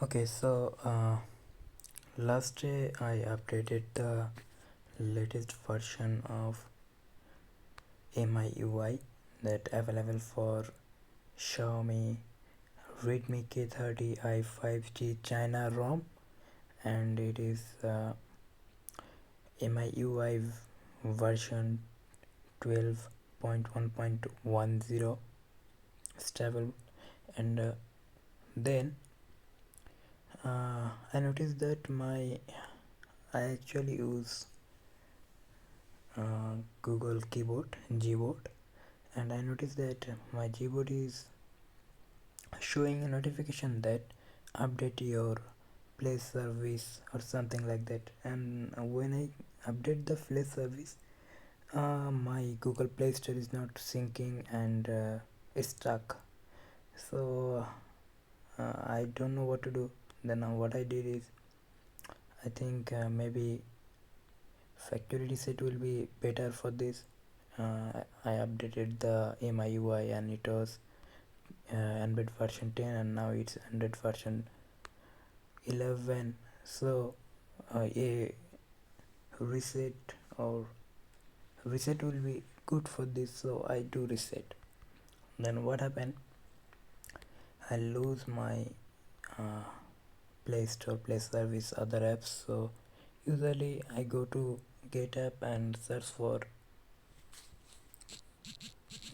Okay, so last day I updated the latest version of MIUI that available for Xiaomi Redmi K30i 5G China ROM, and it is MIUI version 12.1.10 stable. And then I noticed that I actually use Google Gboard, and I noticed that my Gboard is showing a notification that update your play service or something like that. And when I update the play service, my Google Play Store is not syncing, and it's stuck. So I don't know what to do. Then what I did is, I think maybe factory reset will be better for this. I updated the MIUI, and it was Android version 10, and now it's Android version 11. So a reset or reset will be good for this, so I do reset. Then what happened, I lose my uh, Play Store, Play Service, other apps. So usually I go to Get app and search for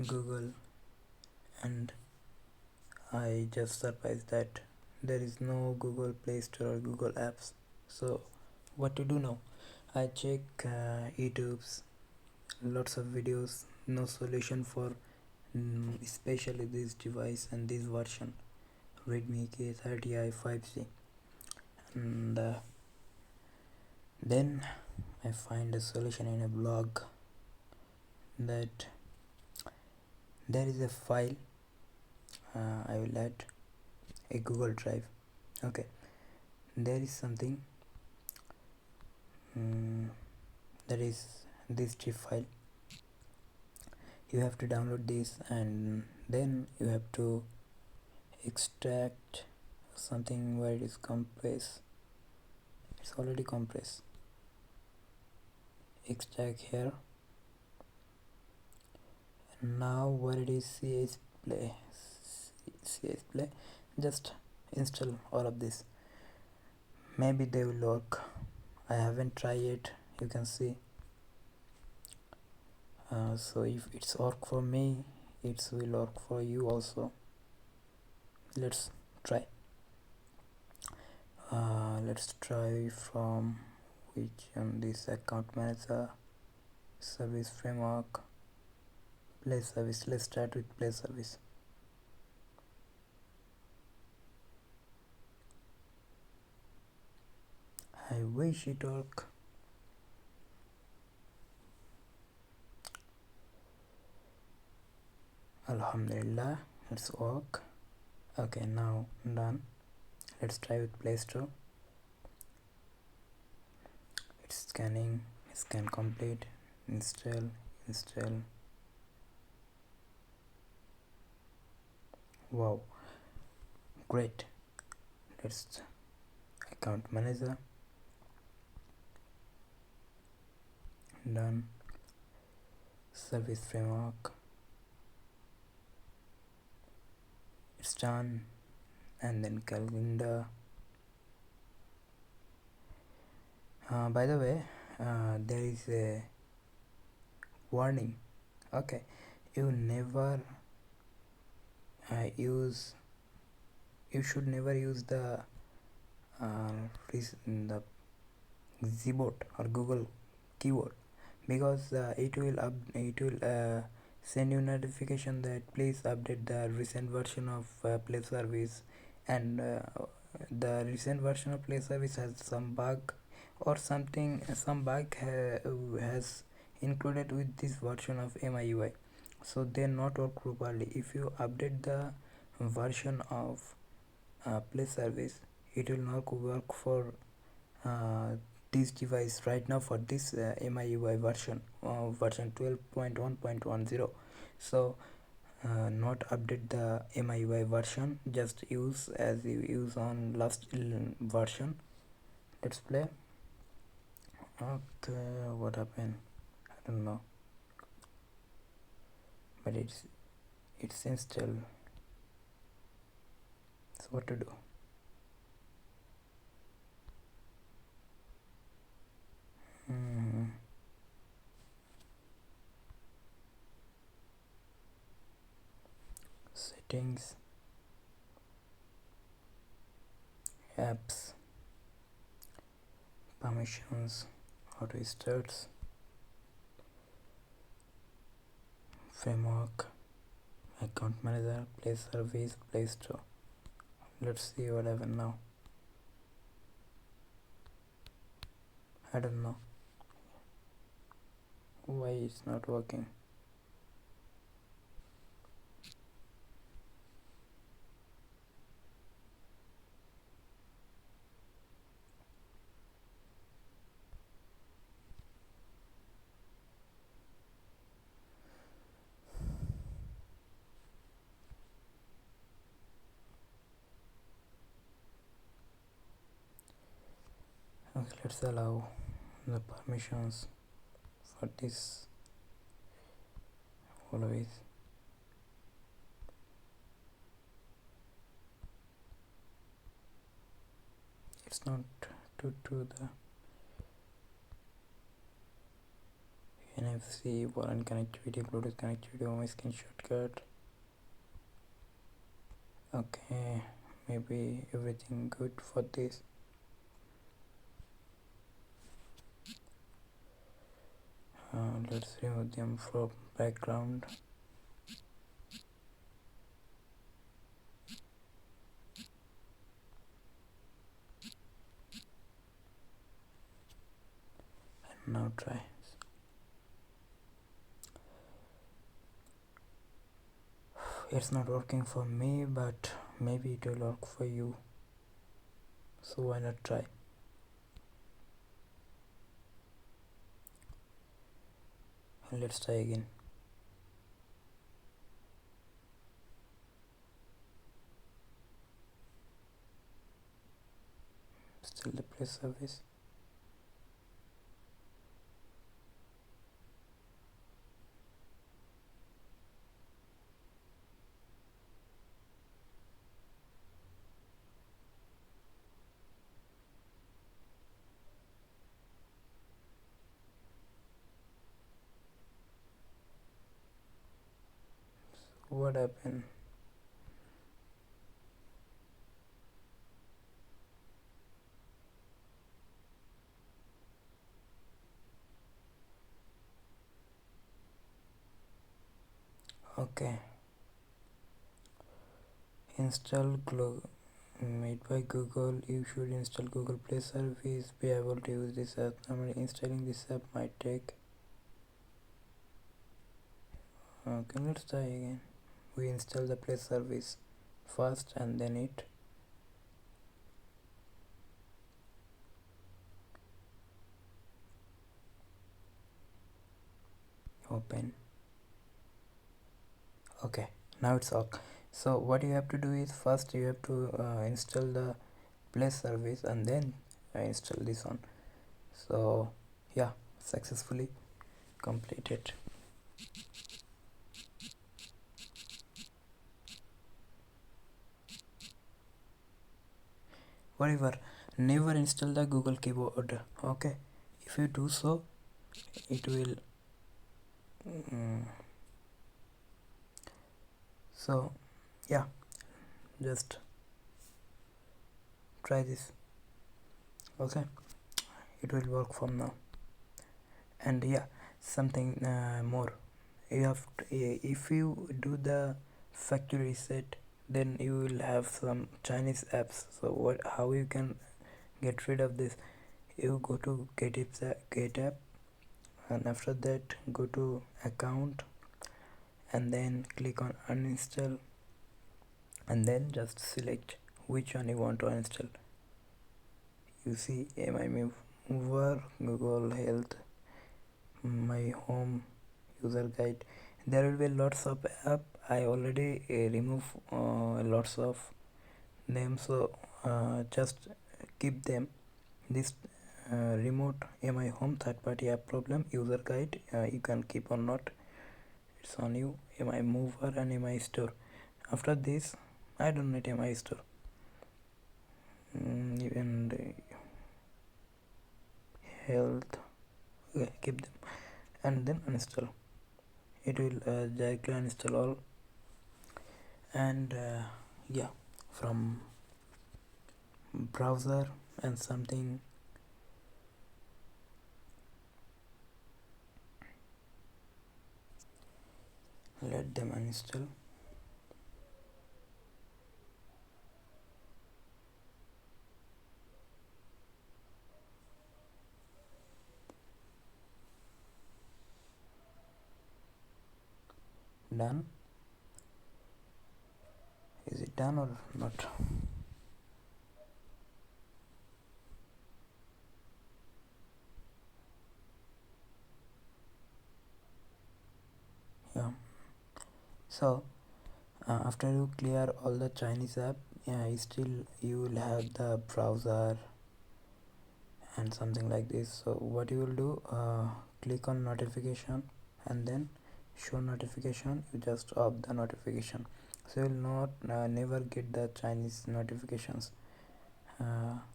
Google, and I just surprised that there is no Google Play Store or Google apps. So what to do now? I check YouTube's lots of videos, no solution for especially this device and this version Redmi K30i 5G. And then I find a solution in a blog that there is a file. I will add a Google Drive. Okay, there is something that is this zip file. You have to download this, and then you have to extract something where it is compressed. It's already compressed. Extract here. And now where it is CS Play, just install all of this. Maybe they will work. I haven't tried it, you can see. So if it's work for me, it will work for you also. Let's try. Let's try from which this account manager, service framework, play service. Let's start with play service. I wish it work. Alhamdulillah, it's work. Okay, now done. Let's try with Play Store. It's scanning. Scan complete. Install. Wow, great. Let's account manager. Done. Service framework. It's done. And then calendar. By the way, there is a warning. Okay, you should never use the Gboard or Google Keyboard, because it will send you notification that please update the recent version of Play Service, and the recent version of Play Service has some bug or something. Some bug has included with this version of MIUI, so they not work properly. If you update the version of Play Service, it will not work for uh, this device right now, for this MIUI version 12.1.10. So not update the MIUI version, just use as you use on last version. Let's play. Okay, what happened? I don't know, but it's installed. So what to do? Settings, apps, permissions, auto starts, framework, account manager, play service, play store. Let's see what happened now. I don't know why it's not working. Okay, let's allow the permissions for this always. It's not to the NFC, warrant connectivity, Bluetooth connectivity, home screen shortcut. Okay, maybe everything good for this. Let's remove them from background. And now try. It's not working for me, but maybe it will work for you, so why not try? And let's try again. Still the play service. What happened? Okay, install made by Google. You should install Google Play service, be able to use this app. Normally installing this app might take. Okay, let's try again. We install the Play service first and then it open. Okay, now it's ok. So what you have to do is first you have to install the Play service and then install this one. So yeah, successfully completed. Whatever, never install the Google keyboard. Okay, if you do so, it will so yeah, just try this. Okay, it will work from now. And yeah, something more, you have to, if you do the factory reset, then you will have some Chinese apps. So what, how you can get rid of this? You go to get app, and after that go to account and then click on uninstall, and then just select which one you want to uninstall. You see my mover, Google Health, my home, user guide. There will be lots of app. I already remove lots of them, so just keep them. This remote mi home third party app problem user guide, you can keep or not, it's on you. Mi mover and mi store. After this I don't need mi store. Even health, okay, keep them and then uninstall. It will directly uninstall all. And yeah, from browser and something, let them uninstall. Done. Is it done or not? Yeah. So after you clear all the Chinese app, yeah, still you will have the browser and something like this. So what you will do, click on notification and then show notification. You just off the notification, so you will not never get the Chinese notifications.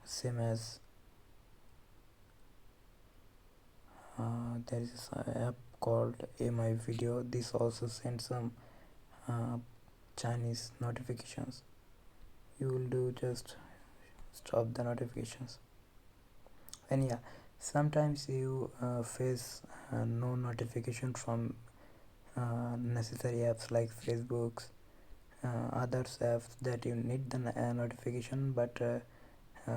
Same as there is an app called mi video. This also sends some uh, Chinese notifications. You will do just stop the notifications. And yeah, sometimes you face no notification from necessary apps like Facebook's, others apps that you need the notification, but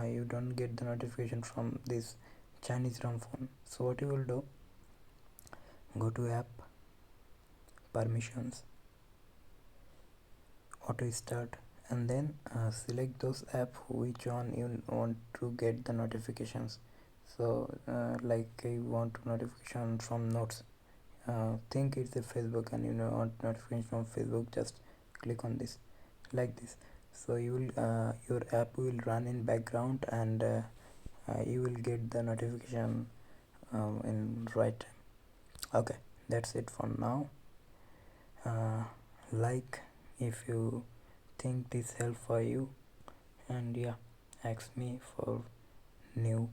you don't get the notification from this Chinese ROM phone. So what you will do, go to app permissions, auto start, and then select those app which one you want to get the notifications. So like you want notification from notes, think it's a Facebook and you know want notification from Facebook, just click on this like this. So you will your app will run in background, and you will get the notification in right time. Okay, that's it for now. Like if you think this help for you, and yeah, ask me for new